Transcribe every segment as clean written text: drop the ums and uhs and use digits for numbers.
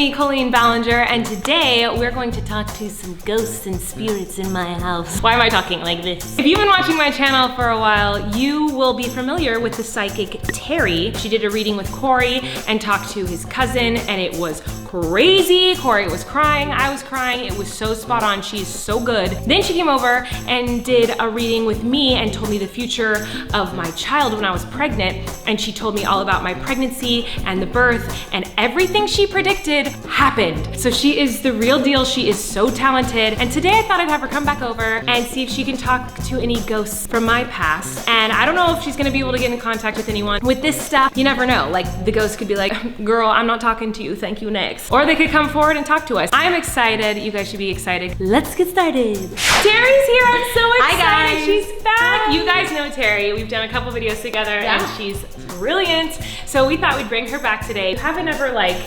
me, Colleen Ballinger, and today we're going to talk to some ghosts and spirits in my house. Why am I talking like this? If you've been watching my channel for a while, you will be familiar with the psychic Terry. She did a reading with Corey and talked to his cousin, and it was crazy. Corey was crying, I was crying. It was so spot on. She is so good. Then she came over and did a reading with me and told me the future of my child when I was pregnant, and she told me all about my pregnancy and the birth, and everything she predicted happened. So she is the real deal. She is so talented. And today I thought I'd have her come back over and see if she can talk to any ghosts from my past. And I don't know if she's gonna be able to get in contact with anyone. With this stuff, you never know. Like, the ghost could be like, girl, I'm not talking to you, thank you, next. Or they could come forward and talk to us. I'm excited, you guys should be excited. Let's get started. Terry's here, I'm so excited. Hi guys. She's back. Hi. You guys know Terry. We've done a couple videos together and she's brilliant. So we thought we'd bring her back today. You haven't ever like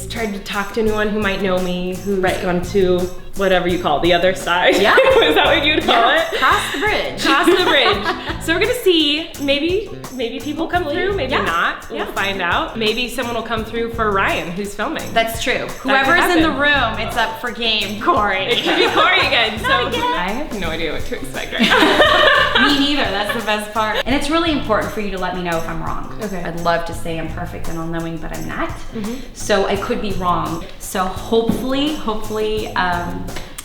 tried to talk to anyone who might know me, who's gone to whatever you call it, the other side. Yeah. Is that what you'd call it? Cross the bridge. Cross the bridge. So we're gonna see, maybe people come through, maybe not. We'll find out. Maybe someone will come through for Ryan, who's filming. That's true. Whoever's in the room, it's up for game Corey. It could be Corey again. Not so again. I have no idea what to expect right now. Me neither, that's the best part. And it's really important for you to let me know if I'm wrong. Okay. I'd love to say I'm perfect and all-knowing, but I'm not. So I could be wrong. So hopefully,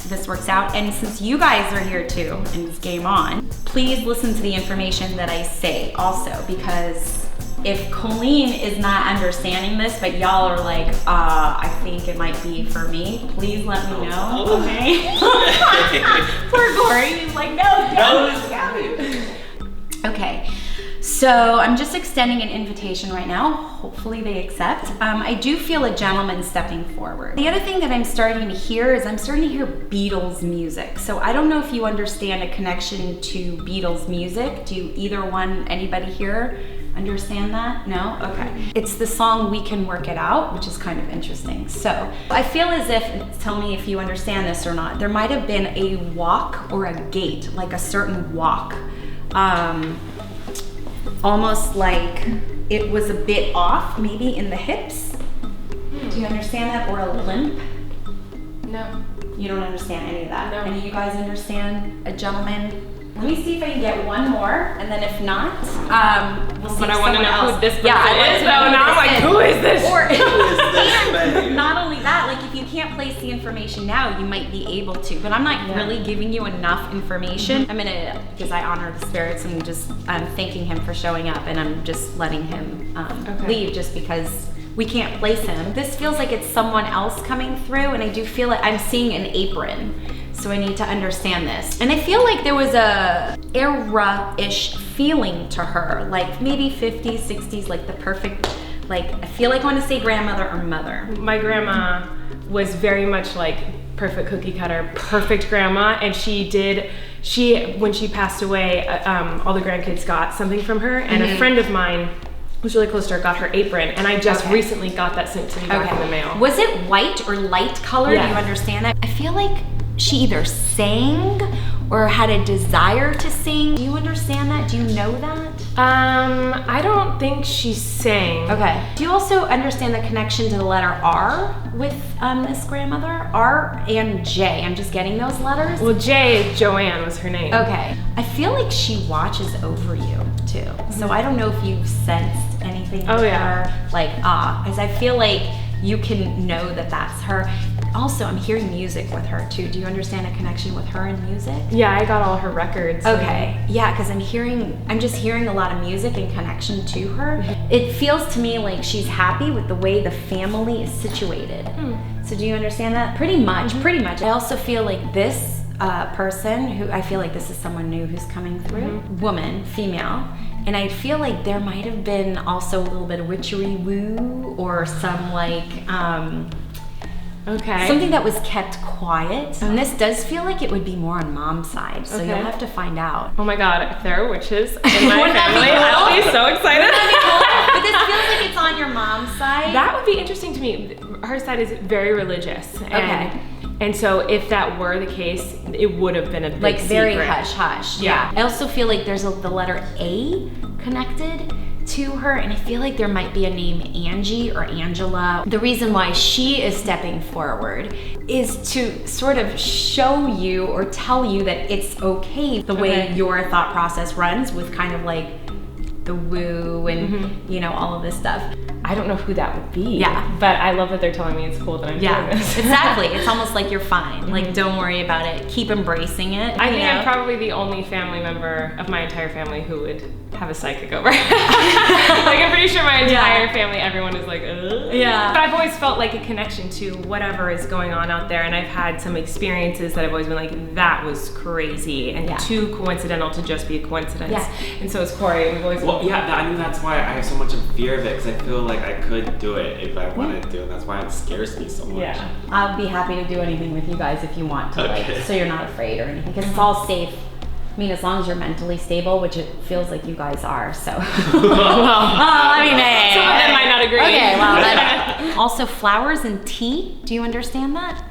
this works out. And since you guys are here too, and it's game on, please listen to the information that I say also, because if Colleen is not understanding this, but y'all are like, I think it might be for me, please let me know, okay? Poor Corey, he's like, no. Okay. So I'm just extending an invitation right now. Hopefully they accept. I do feel a gentleman stepping forward. The other thing that I'm starting to hear is I'm starting to hear Beatles music. So I don't know if you understand a connection to Beatles music. Do anybody here understand that? No? Okay. It's the song We Can Work It Out, which is kind of interesting. So I feel as if, tell me if you understand this or not, there might have been a walk or a gait, like a certain walk. Almost like it was a bit off, maybe in the hips. Do you understand that? Or a limp? No. You don't understand any of that? No. Any of you guys understand a gentleman? Let me see if I can get one more, and then if not, we'll see. But if I want to someone know else. who this person I is, though. Now I'm like, who is this? Or, Who is this, babe? not only that, like if you can't place the information now, you might be able to, but I'm not really giving you enough information. I'm gonna, because I honor the spirits, and I'm thanking him for showing up, and I'm just letting him leave just because we can't place him. This feels like it's someone else coming through, and I do feel like I'm seeing an apron. So I need to understand this. And I feel like there was a era-ish feeling to her, like maybe 50s, 60s, like the perfect, like I feel like I want to say grandmother or mother. My grandma was very much like perfect cookie cutter, perfect grandma, and when she passed away, all the grandkids got something from her, and a friend of mine who's really close to her got her apron, and I just recently got that sent to me back in the mail. Was it white or light color? Yes. Do you understand that? I feel like she either sang or had a desire to sing. Do you understand that? Do you know that? I don't think she sang. Okay. Do you also understand the connection to the letter R with this grandmother? R and J. I'm just getting those letters. Well, Joanne was her name. Okay. I feel like she watches over you too. So I don't know if you've sensed anything with her. Like, because I feel like you can know that that's her. Also, I'm hearing music with her too. Do you understand a connection with her and music? Yeah, I got all her records. Okay, yeah, because I'm just hearing a lot of music and connection to her. It feels to me like she's happy with the way the family is situated. So do you understand that? Pretty much. I also feel like this person, who I feel like this is someone new who's coming through, woman, female, and I feel like there might have been also a little bit of witchery woo or some like, something that was kept quiet. And this does feel like it would be more on mom's side, so you'll have to find out. Oh my God, if there are witches in my Wouldn't that be family, cool? I'll be so excited. Wouldn't that be cool? But this feels like it's on your mom's side. That would be interesting to me. Her side is very religious. And so if that were the case, it would have been a big like very secret. hush hush. Yeah. I also feel like there's the letter A connected. to her, and I feel like there might be a name Angie or Angela. The reason why she is stepping forward is to sort of show you or tell you that it's okay the way your thought process runs with kind of like the woo and you know, all of this stuff. I don't know who that would be. Yeah. But I love that they're telling me it's cool that I'm doing this. Exactly. It's almost like you're fine. Like, don't worry about it. Keep embracing it. I think I'm probably the only family member of my entire family who would have a psychic over. Like, I'm pretty sure my entire family, everyone is like, ugh. Yeah. But I've always felt like a connection to whatever is going on out there, and I've had some experiences that I've always been like, that was crazy and too coincidental to just be a coincidence. Yeah. And so is Corey. We've always I mean, that's why I have so much of fear of it, because I feel like I could do it if I wanted to, and that's why it scares me so much. Yeah. I'll be happy to do anything with you guys if you want to, like, so you're not afraid or anything, because it's all safe. I mean, as long as you're mentally stable, which it feels like you guys are, so. I mean, hey. Some of them might not agree. Okay, well, also flowers and tea. Do you understand that?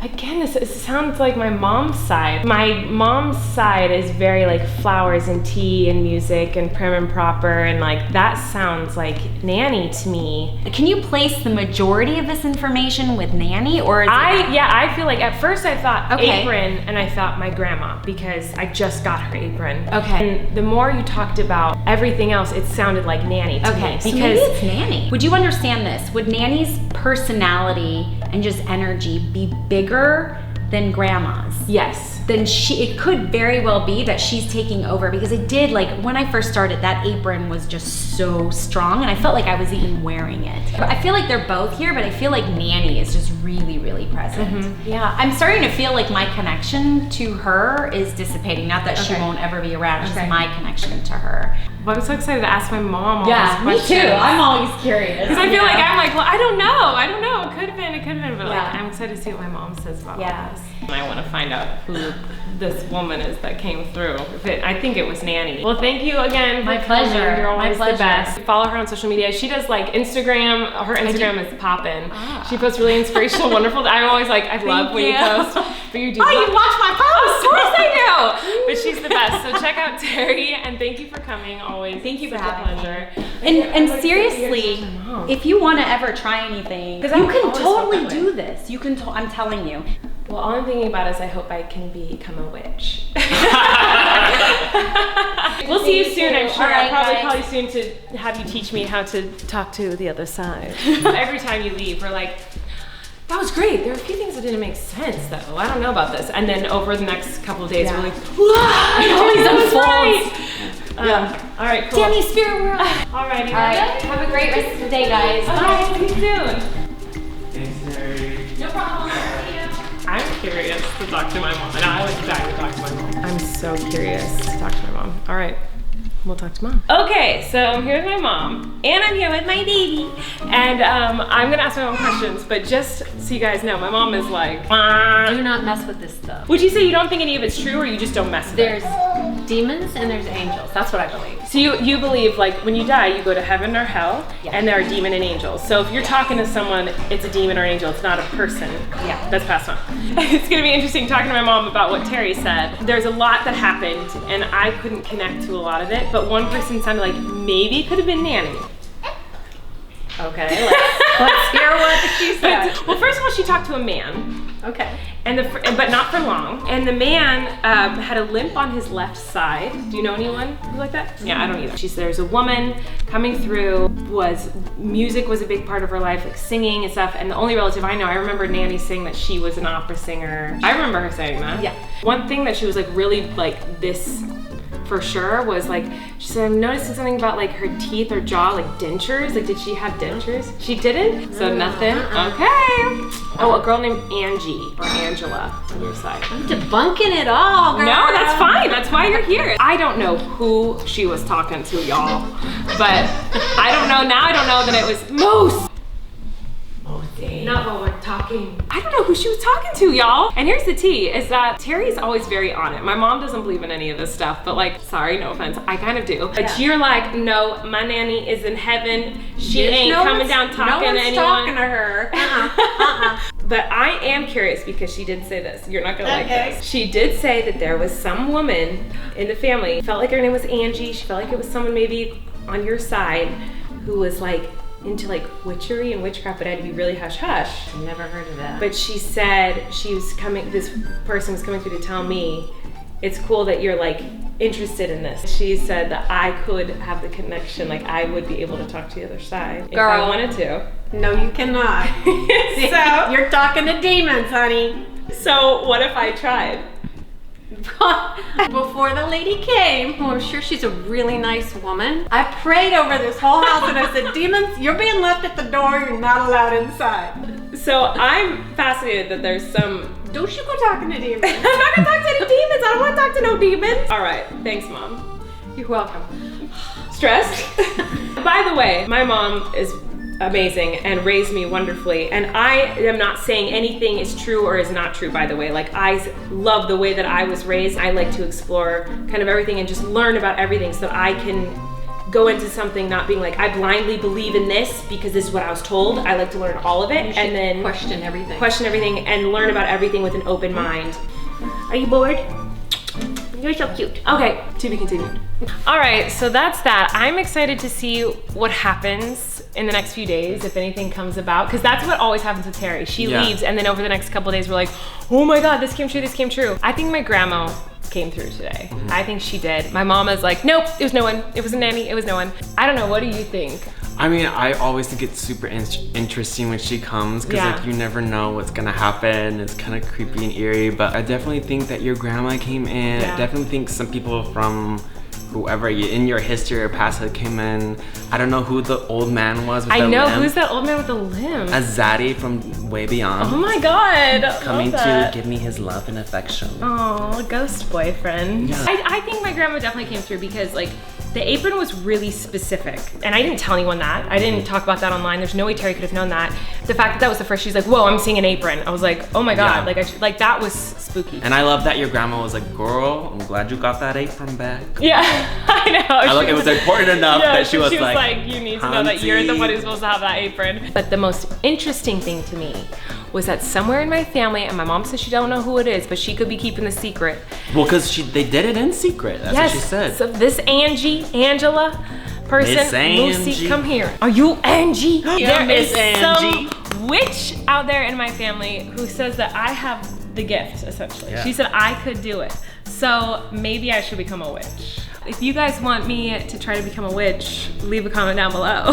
Again, this sounds like my mom's side. My mom's side is very like flowers and tea and music and prim and proper, and like that sounds like nanny to me. Can you place the majority of this information with nanny, or is I feel like at first I thought apron, and I thought my grandma, because I just got her apron. Okay. And the more you talked about everything else, it sounded like nanny to me. So maybe it's nanny. Would you understand this? Would nanny's personality and just energy be bigger than grandma's? Yes. Then it could very well be that she's taking over, because I did, like, when I first started, that apron was just so strong, and I felt like I was even wearing it. I feel like they're both here, but I feel like nanny is just really, really present. Yeah, I'm starting to feel like my connection to her is dissipating. Not that she won't ever be around, just my connection to her. Well, I'm so excited to ask my mom all these questions. Me too. I'm always curious. Because I feel like I'm like, well, I don't know. It could have been, but like, I'm excited to see what my mom says about all this. And I want to find out who this woman is that came through. I think it was Nanny. Well, thank you again. My pleasure. You're always My the best. Follow her on social media. She does like Instagram. Her Instagram is poppin'. She posts really inspirational, wonderful. I'm always like, I love when you post. But you do. Oh, you watch my posts? Of course I do. But she's the best. So check out Terry, and thank you for coming. Always. Thank you for Such a having pleasure. me. And seriously, if you want to ever try anything, you can totally do this. You can. I'm telling you. Well, all I'm thinking about is I hope I can become a witch. We'll see you soon, I'm sure. I'll probably soon to have you teach me how to talk to the other side. Every time you leave, we're like, that was great. There are a few things that didn't make sense, though. I don't know about this. And then over the next couple of days, we're like, wow, it always unfolds. Yeah. All right, cool. Danny, spirit world. All righty. All right. Have a great rest of the day, guys. Bye. See you soon. Thanks, Terry. No problem. See you. I'm curious to talk to my mom. And I was dying to talk to my mom. I'm so curious to talk to my mom. All right. We'll talk to mom. Okay, so I'm here with my mom, and I'm here with my baby, and I'm gonna ask my mom questions, but just so you guys know, my mom is like, do not mess with this stuff. Would you say you don't think any of it's true, or you just don't mess with There's it? demons and there's angels. That's what I believe. So you believe, like, when you die, you go to heaven or hell, and there are demon and angels. So if you're talking to someone, it's a demon or an angel, it's not a person. Yeah. That's passed on. It's gonna be interesting talking to my mom about what Terry said. There's a lot that happened, and I couldn't connect to a lot of it, but one person sounded like maybe it could have been Nanny. Okay, let's hear what she said. Well, first of all, she talked to a man. Okay. But not for long. And the man had a limp on his left side. Do you know anyone who's like that? Yeah, I don't either. She said there's a woman coming through, music was a big part of her life, like singing and stuff. And the only relative I know, I remember Nanny saying that she was an opera singer. I remember her saying that. Yeah. One thing that she was like really like this for sure was like, she said, I'm noticing something about like her teeth or jaw, like dentures. Like, did she have dentures? She didn't? So nothing? Okay. Oh, a girl named Angie or Angela on your side. I'm debunking it all, girl. No, that's fine. That's why you're here. I don't know who she was talking to, y'all. But I don't know. Now I don't know that it was Moose. Not while we're talking. I don't know who she was talking to, y'all. And here's the tea, is that Terry's always very on it. My mom doesn't believe in any of this stuff, but like, sorry, no offense, I kind of do. But you're like, no, my nanny is in heaven. She ain't coming down talking to anyone. talking to her. But I am curious because she did say this. You're not gonna like this. She did say that there was some woman in the family, felt like her name was Angie. She felt like it was someone maybe on your side who was like into like witchery and witchcraft, but it had to be really hush hush. Never heard of that. But she said this person was coming through to tell me, it's cool that you're like interested in this. She said that I could have the connection, like I would be able to talk to the other side if I wanted to. No, you cannot. So You're talking to demons, honey. So what if I tried? Before the lady came, who I'm sure she's a really nice woman, I prayed over this whole house and I said, demons, you're being left at the door, you're not allowed inside. So I'm fascinated that there's some... Don't you go talking to demons. I'm not gonna talk to any demons. I don't want to talk to no demons. All right, thanks, Mom. You're welcome. Stressed? By the way, my mom is amazing and raised me wonderfully, and I am not saying anything is true or is not true, by the way. Like, I love the way that I was raised. I like to explore kind of everything and just learn about everything so that I can go into something not being like, I blindly believe in this because this is what I was told. I like to learn all of it and then question everything. Question everything and learn about everything with an open mind. Are you bored? You're so cute. Okay, to be continued. All right, so that's that. I'm excited to see what happens in the next few days, if anything comes about, because that's what always happens with Terry. She leaves, and then over the next couple days, we're like, oh my God, this came true, this came true. I think my grandma came through today. I think she did. My mom is like, nope, it was no one. It was a nanny, it was no one. I don't know, what do you think? I mean, I always think it's super interesting when she comes because like you never know what's gonna happen. It's kind of creepy and eerie, but I definitely think that your grandma came in. I definitely think some people from whoever in your history or past that came in. I don't know who the old man was with the limb. Who's that old man with the limb? A zaddy from way beyond. Oh my God. Coming to give me his love and affection. Oh, ghost boyfriend. Yeah. I think my grandma definitely came through because like the apron was really specific, and I didn't tell anyone that. I didn't talk about that online. There's no way Terry could have known that. The fact that that was the first, she's like, whoa, I'm seeing an apron. I was like, oh my God, like that was spooky. And I love that your grandma was like, girl, I'm glad you got that apron back. Yeah, I know. It was important enough that she was like, you need to know that you're the one who's supposed to have that apron. But the most interesting thing to me was that somewhere in my family, and my mom says she don't know who it is, but she could be keeping the secret. Well, because they did it in secret. That's what she said. So this Angela person, Miss Angie. Lucy, come here. Are you Angie? Yeah, There is Miss Angie. some witch out there in my family who says that I have the gift, essentially. Yeah. She said I could do it. So maybe I should become a witch. If you guys want me to try to become a witch, leave a comment down below.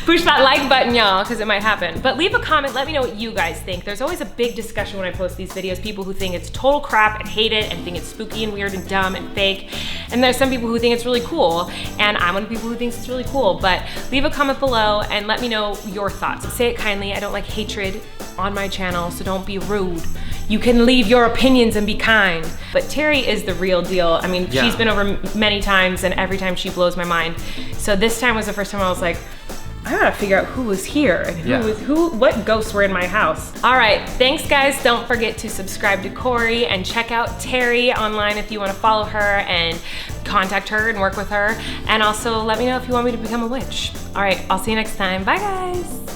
Push that like button, y'all, because it might happen. But leave a comment, let me know what you guys think. There's always a big discussion when I post these videos. People who think it's total crap and hate it and think it's spooky and weird and dumb and fake. And there's some people who think it's really cool. And I'm one of the people who thinks it's really cool. But leave a comment below and let me know your thoughts. Say it kindly. I don't like hatred on my channel, so don't be rude. You can leave your opinions and be kind. But Terry is the real deal. I mean, she's been over many times and every time she blows my mind. So this time was the first time I was like, I gotta figure out who was here and what ghosts were in my house. All right, thanks guys. Don't forget to subscribe to Corey and check out Terry online if you wanna follow her and contact her and work with her. And also let me know if you want me to become a witch. All right, I'll see you next time. Bye guys.